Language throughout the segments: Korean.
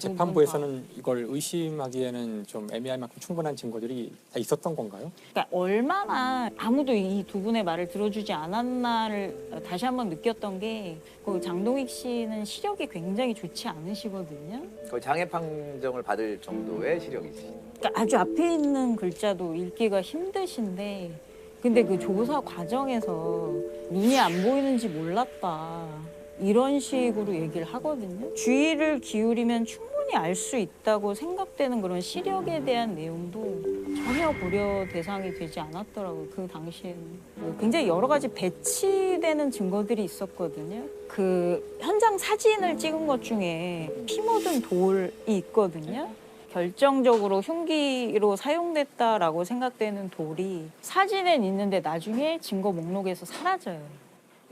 재판부에서는 이걸 의심하기에는 좀 애매할 만큼 충분한 증거들이 다 있었던 건가요? 그러니까 얼마나 아무도 이 두 분의 말을 들어주지 않았나를 다시 한번 느꼈던 게 그 장동익 씨는 시력이 굉장히 좋지 않으시거든요. 거의 장애 판정을 받을 정도의 시력이지. 그러니까 아주 앞에 있는 글자도 읽기가 힘드신데 근데 그 조사 과정에서 눈이 안 보이는지 몰랐다. 이런 식으로 얘기를 하거든요. 주의를 기울이면 충분히 알 수 있다고 생각되는 그런 시력에 대한 내용도 전혀 고려 대상이 되지 않았더라고요. 그 당시에는. 굉장히 여러 가지 배치되는 증거들이 있었거든요. 그 현장 사진을 찍은 것 중에 피 묻은 돌이 있거든요. 결정적으로 흉기로 사용됐다라고 생각되는 돌이 사진엔 있는데 나중에 증거 목록에서 사라져요.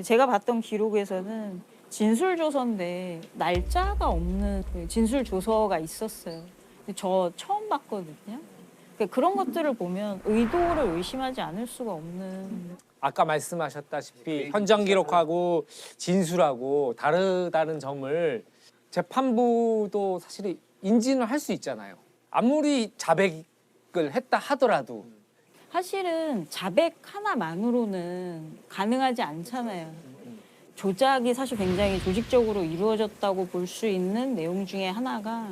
제가 봤던 기록에서는 진술조서인데 날짜가 없는 진술조서가 있었어요. 저 처음 봤거든요. 그런 것들을 보면 의도를 의심하지 않을 수가 없는. 아까 말씀하셨다시피 현장 기록하고 진술하고 다르다는 점을 재판부도 사실 인지는 할 수 있잖아요. 아무리 자백을 했다 하더라도. 사실은 자백 하나만으로는 가능하지 않잖아요. 조작이 사실 굉장히 조직적으로 이루어졌다고 볼 수 있는 내용 중에 하나가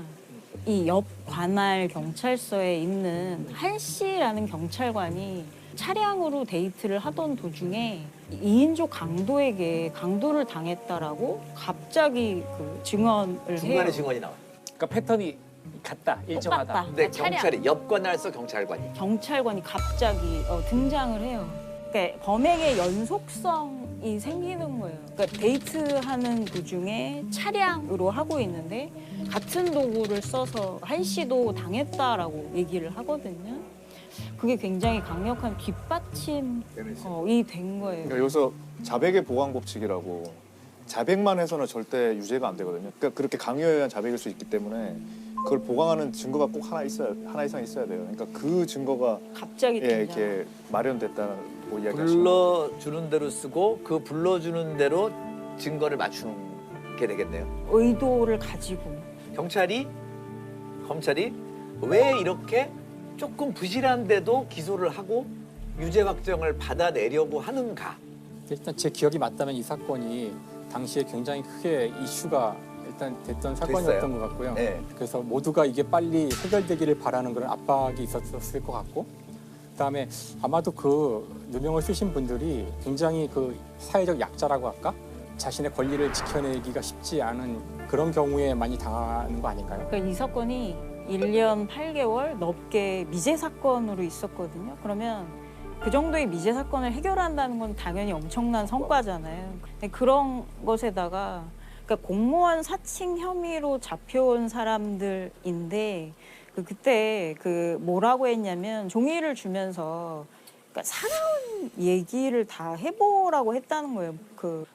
이 옆 관할 경찰서에 있는 한 씨라는 경찰관이 차량으로 데이트를 하던 도중에 2인조 강도에게 강도를 당했다라고 갑자기 그 증언을 해요. 중간에 증언이 나와요. 그러니까 패턴이 같다, 일정하다. 똑같다. 근데 차량. 경찰이 옆관할서 경찰관이 갑자기 등장을 해요. 그러니까 범행의 연속성이 생기는 거예요. 그러니까 데이트하는 도중에 차량으로 하고 있는데 같은 도구를 써서 한 씨도 당했다라고 얘기를 하거든요. 그게 굉장히 강력한 뒷받침이 된 거예요. 그러니까 여기서 자백의 보강 법칙이라고 자백만 해서는 절대 유죄가 안 되거든요. 그러니까 그렇게 강요에 의한 자백일 수 있기 때문에 그걸 보강하는 증거가 꼭 하나 이상 있어야 돼요. 그러니까 그 증거가 갑자기 이렇게 마련됐다고 이야기하시는. 불러주는 대로 쓰고 그 불러주는 대로 증거를 맞추는 게 되겠네요. 의도를 가지고. 검찰이 왜 이렇게 조금 부실한데도 기소를 하고 유죄 확정을 받아내려고 하는가? 일단 제 기억이 맞다면 이 사건이 당시에 굉장히 크게 이슈가 일단 됐던 사건이었던 됐어요. 것 같고요. 네. 그래서 모두가 이게 빨리 해결되기를 바라는 그런 압박이 있었을 것 같고, 그다음에 아마도 그 누명을 쓰신 분들이 굉장히 그 사회적 약자라고 할까? 자신의 권리를 지켜내기가 쉽지 않은 그런 경우에 많이 당하는 거 아닐까요? 그러니까 이 사건이 1년 8개월 넘게 미제 사건으로 있었거든요. 그러면 그 정도의 미제 사건을 해결한다는 건 당연히 엄청난 성과잖아요. 근데 그런 것에다가 그러니까 공무원 사칭 혐의로 잡혀온 사람들인데 그때 뭐라고 했냐면 종이를 주면서 그러니까 살아온 얘기를 다 해보라고 했다는 거예요.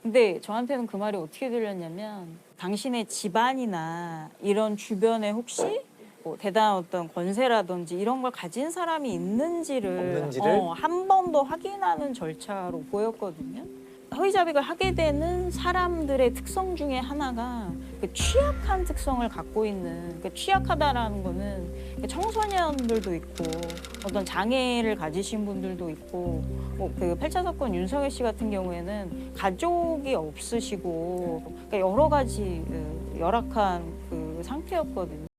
근데 저한테는 그 말이 어떻게 들렸냐면 당신의 집안이나 이런 주변에 혹시 뭐 대단한 어떤 권세라든지 이런 걸 가진 사람이 있는지를 한 번 더 확인하는 절차로 보였거든요. 허위 자백을 하게 되는 사람들의 특성 중에 하나가 그 취약한 특성을 갖고 있는, 그 취약하다라는 거는 청소년들도 있고 어떤 장애를 가지신 분들도 있고 뭐 그 8차 사건 윤석열 씨 같은 경우에는 가족이 없으시고 그러니까 여러 가지 열악한 그 상태였거든요.